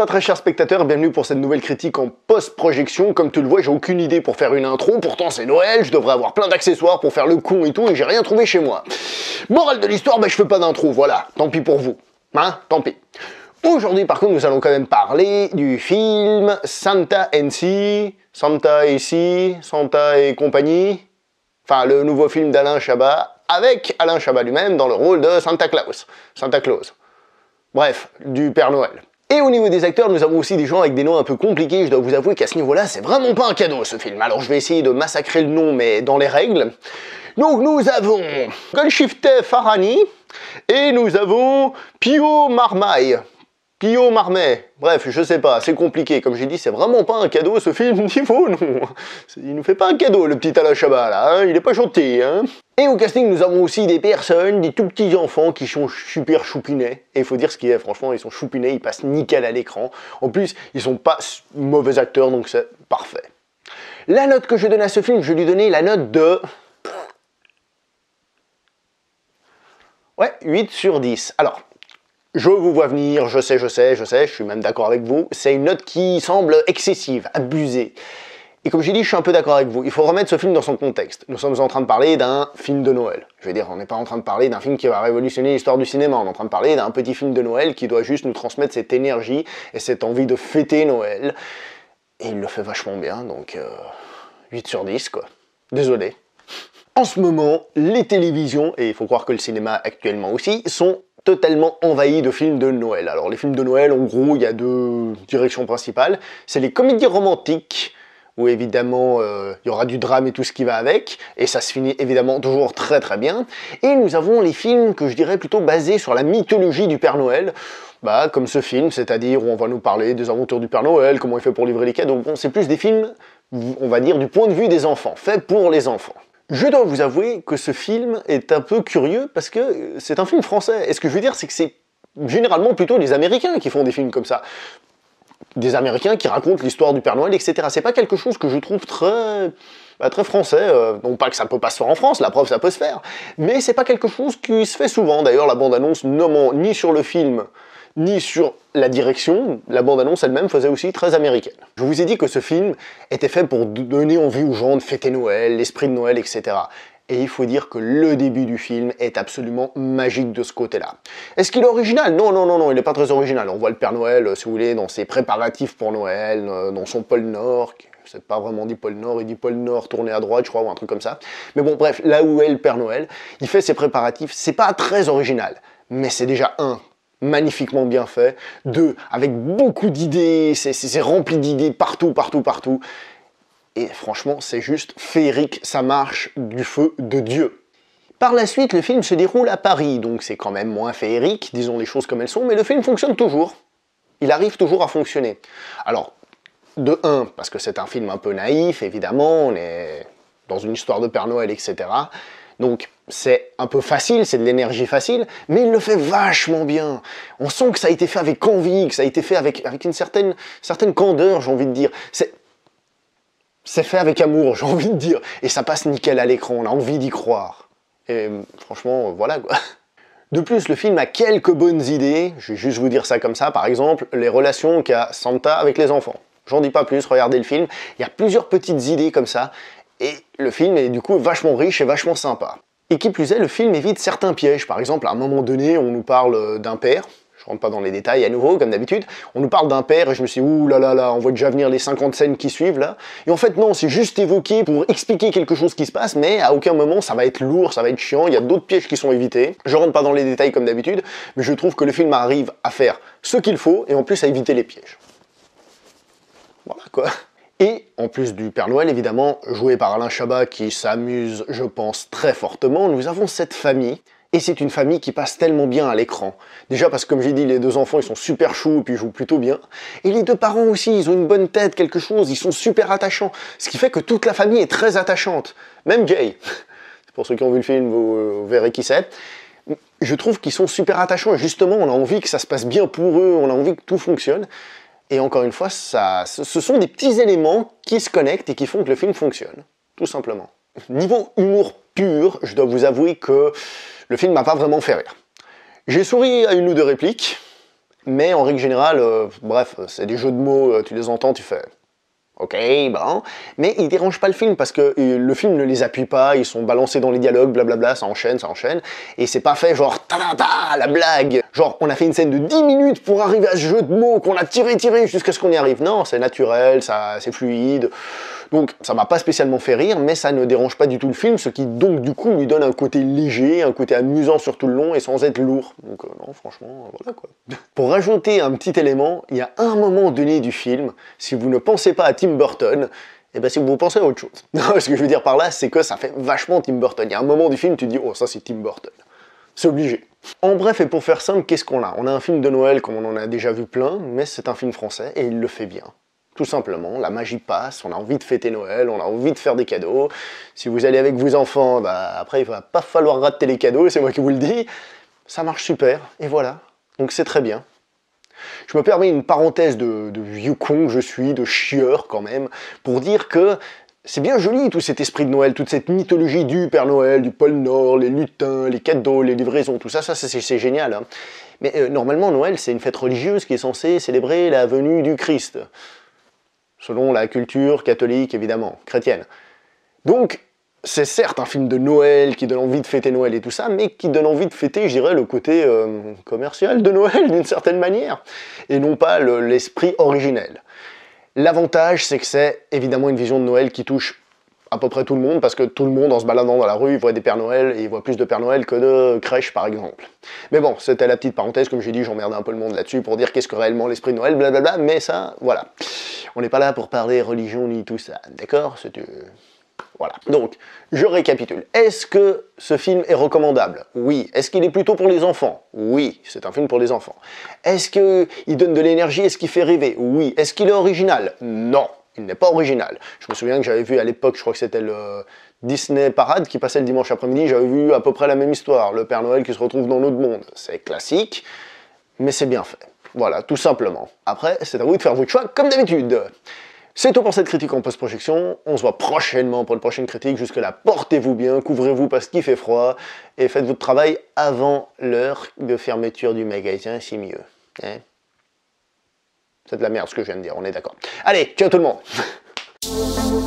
Bonsoir très chers spectateurs, bienvenue pour cette nouvelle critique en post-projection. Comme tu le vois, j'ai aucune idée pour faire une intro, pourtant c'est Noël, je devrais avoir plein d'accessoires pour faire le con et tout, et j'ai rien trouvé chez moi. Morale de l'histoire, je fais pas d'intro, voilà, tant pis pour vous. Hein, tant pis. Aujourd'hui par contre, nous allons quand même parler du film Santa and Santa et compagnie, enfin le nouveau film d'Alain Chabat, avec Alain Chabat lui-même dans le rôle de Santa Claus. Bref, du Père Noël. Et au niveau des acteurs, nous avons aussi des gens avec des noms un peu compliqués, je dois vous avouer qu'à ce niveau-là, c'est vraiment pas un cadeau ce film. Alors je vais essayer de massacrer le nom, mais dans les règles. Donc nous avons Golshifteh Farahani, et nous avons Pio Marmaille. Bref, je sais pas, c'est compliqué. Comme j'ai dit, c'est vraiment pas un cadeau ce film, niveau non. Il nous fait pas un cadeau, le petit Alain Chabat là, hein, il est pas gentil, hein. Et au casting, nous avons aussi des personnes, des tout petits enfants qui sont super choupinets. Et il faut dire ce qu'il est, franchement, ils sont choupinets, ils passent nickel à l'écran. En plus, ils sont pas mauvais acteurs, donc c'est parfait. La note que je donne à ce film, je lui donnais la note de... Ouais, 8 sur 10. Alors... je vous vois venir, je sais, je suis même d'accord avec vous, c'est une note qui semble excessive, abusée. Et comme j'ai dit, je suis un peu d'accord avec vous, il faut remettre ce film dans son contexte. Nous sommes en train de parler d'un film de Noël. Je veux dire, on n'est pas en train de parler d'un film qui va révolutionner l'histoire du cinéma, on est en train de parler d'un petit film de Noël qui doit juste nous transmettre cette énergie et cette envie de fêter Noël. Et il le fait vachement bien, donc 8 sur 10 quoi. Désolé. En ce moment, les télévisions, et il faut croire que le cinéma actuellement aussi, sont totalement envahi de films de Noël. Alors les films de Noël, en gros, il y a deux directions principales. C'est les comédies romantiques, où évidemment il y aura du drame et tout ce qui va avec, et ça se finit évidemment toujours très très bien. Et nous avons les films que je dirais plutôt basés sur la mythologie du Père Noël, comme ce film, c'est-à-dire où on va nous parler des aventures du Père Noël, comment il fait pour livrer les cadeaux. Bon, c'est plus des films, on va dire, du point de vue des enfants, faits pour les enfants. Je dois vous avouer que ce film est un peu curieux parce que c'est un film français. Et ce que je veux dire, c'est que c'est généralement plutôt les Américains qui font des films comme ça. Des Américains qui racontent l'histoire du Père Noël, etc. C'est pas quelque chose que je trouve très français. Non pas que ça peut pas se faire en France, la preuve ça peut se faire. Mais c'est pas quelque chose qui se fait souvent. D'ailleurs, la bande-annonce nommant ni sur le film, ni sur la direction, la bande-annonce elle-même faisait aussi très américaine. Je vous ai dit que ce film était fait pour donner envie aux gens de fêter Noël, l'esprit de Noël, etc. Et il faut dire que le début du film est absolument magique de ce côté-là. Est-ce qu'il est original? Non, il n'est pas très original. On voit le Père Noël, si vous voulez, dans ses préparatifs pour Noël, dans son pôle Nord, c'est pas vraiment dit pôle Nord, il dit pôle Nord tourné à droite, je crois, ou un truc comme ça. Mais bon, bref, là où est le Père Noël, il fait ses préparatifs, c'est pas très original, mais c'est déjà magnifiquement bien fait, 2, avec beaucoup d'idées, c'est rempli d'idées partout. Et franchement, c'est juste féerique, ça marche du feu de Dieu. Par la suite, le film se déroule à Paris, donc c'est quand même moins féerique, disons les choses comme elles sont, mais le film fonctionne toujours. Il arrive toujours à fonctionner. Alors, de 1, parce que c'est un film un peu naïf, évidemment, on est dans une histoire de Père Noël, etc. Donc c'est un peu facile, c'est de l'énergie facile, mais il le fait vachement bien. On sent que ça a été fait avec envie, que ça a été fait avec une certaine candeur, j'ai envie de dire. C'est fait avec amour, j'ai envie de dire. Et ça passe nickel à l'écran, on a envie d'y croire. Et franchement, voilà quoi. De plus, le film a quelques bonnes idées, je vais juste vous dire ça comme ça, par exemple, les relations qu'a Santa avec les enfants. J'en dis pas plus, regardez le film, il y a plusieurs petites idées comme ça, et le film est du coup vachement riche et vachement sympa. Et qui plus est, le film évite certains pièges. Par exemple, à un moment donné, on nous parle d'un père. Je rentre pas dans les détails à nouveau, comme d'habitude. On nous parle d'un père et je me suis dit, ouh là là, on voit déjà venir les 50 scènes qui suivent là. Et en fait, non, c'est juste évoqué pour expliquer quelque chose qui se passe, mais à aucun moment ça va être lourd, ça va être chiant. Il y a d'autres pièges qui sont évités. Je rentre pas dans les détails comme d'habitude, mais je trouve que le film arrive à faire ce qu'il faut et en plus à éviter les pièges. Voilà quoi. Et en plus du Père Noël, évidemment, joué par Alain Chabat qui s'amuse, je pense, très fortement, nous avons cette famille. Et c'est une famille qui passe tellement bien à l'écran. Déjà parce que, comme j'ai dit, les deux enfants, ils sont super choux et puis ils jouent plutôt bien. Et les deux parents aussi, ils ont une bonne tête, quelque chose, ils sont super attachants. Ce qui fait que toute la famille est très attachante. Même Jay. Pour ceux qui ont vu le film, vous verrez qui c'est. Je trouve qu'ils sont super attachants et justement, on a envie que ça se passe bien pour eux, on a envie que tout fonctionne. Et encore une fois, ce sont des petits éléments qui se connectent et qui font que le film fonctionne, tout simplement. Niveau humour pur, je dois vous avouer que le film m'a pas vraiment fait rire. J'ai souri à une ou deux répliques, Mais en règle générale, bref, c'est des jeux de mots, tu les entends, tu fais... Ok, bon, mais ils dérangent pas le film parce que le film ne les appuie pas, ils sont balancés dans les dialogues, blablabla, ça enchaîne, et c'est pas fait genre ta la blague. Genre, on a fait une scène de 10 minutes pour arriver à ce jeu de mots qu'on a tiré jusqu'à ce qu'on y arrive. Non, c'est naturel, c'est fluide. Donc, ça m'a pas spécialement fait rire, mais ça ne dérange pas du tout le film, ce qui donc du coup lui donne un côté léger, un côté amusant sur tout le long et sans être lourd. Donc non, franchement, voilà quoi. Pour rajouter un petit élément, il y a un moment donné du film, si vous ne pensez pas à Tim Burton, et ben si vous pensez à autre chose. Ce que je veux dire par là, c'est que ça fait vachement Tim Burton. Il y a un moment du film, tu te dis, oh ça c'est Tim Burton. C'est obligé. En bref, et pour faire simple, qu'est-ce qu'on a? On a un film de Noël, comme on en a déjà vu plein, mais c'est un film français, et il le fait bien. Tout simplement, la magie passe, on a envie de fêter Noël, on a envie de faire des cadeaux. Si vous allez avec vos enfants, bah après il va pas falloir rater les cadeaux, c'est moi qui vous le dis. Ça marche super, et voilà. Donc c'est très bien. Je me permets une parenthèse de vieux con que je suis, de chieur quand même, pour dire que c'est bien joli tout cet esprit de Noël, toute cette mythologie du Père Noël, du pôle Nord, les lutins, les cadeaux, les livraisons, tout ça, c'est génial. Hein. Mais normalement, Noël, c'est une fête religieuse qui est censée célébrer la venue du Christ. Selon la culture catholique, évidemment, chrétienne. Donc, c'est certes un film de Noël qui donne envie de fêter Noël et tout ça, mais qui donne envie de fêter, je dirais, le côté commercial de Noël, d'une certaine manière, et non pas l'esprit originel. L'avantage, c'est que c'est évidemment une vision de Noël qui touche à peu près tout le monde, parce que tout le monde, en se baladant dans la rue, il voit des Pères Noël, et il voit plus de Pères Noël que de crèches, par exemple. Mais bon, c'était la petite parenthèse, comme j'ai dit, j'emmerdais un peu le monde là-dessus, pour dire qu'est-ce que réellement l'esprit de Noël, blablabla, mais ça, voilà. On n'est pas là pour parler religion ni tout ça, d'accord? Voilà. Donc, je récapitule. Est-ce que ce film est recommandable? Oui. Est-ce qu'il est plutôt pour les enfants? Oui, c'est un film pour les enfants. Est-ce qu'il donne de l'énergie? Est-ce qu'il fait rêver? Oui. Est-ce qu'il est original? Non, il n'est pas original. Je me souviens que j'avais vu à l'époque, je crois que c'était le Disney Parade qui passait le dimanche après-midi, j'avais vu à peu près la même histoire. Le Père Noël qui se retrouve dans l'autre monde. C'est classique, mais c'est bien fait. Voilà, tout simplement. Après, c'est à vous de faire votre choix, comme d'habitude. C'est tout pour cette critique en post-projection, on se voit prochainement pour une prochaine critique, jusque-là portez-vous bien, couvrez-vous parce qu'il fait froid, et faites votre travail avant l'heure de fermeture du magasin, c'est mieux. Hein, c'est de la merde ce que je viens de dire, on est d'accord. Allez, ciao tout le monde.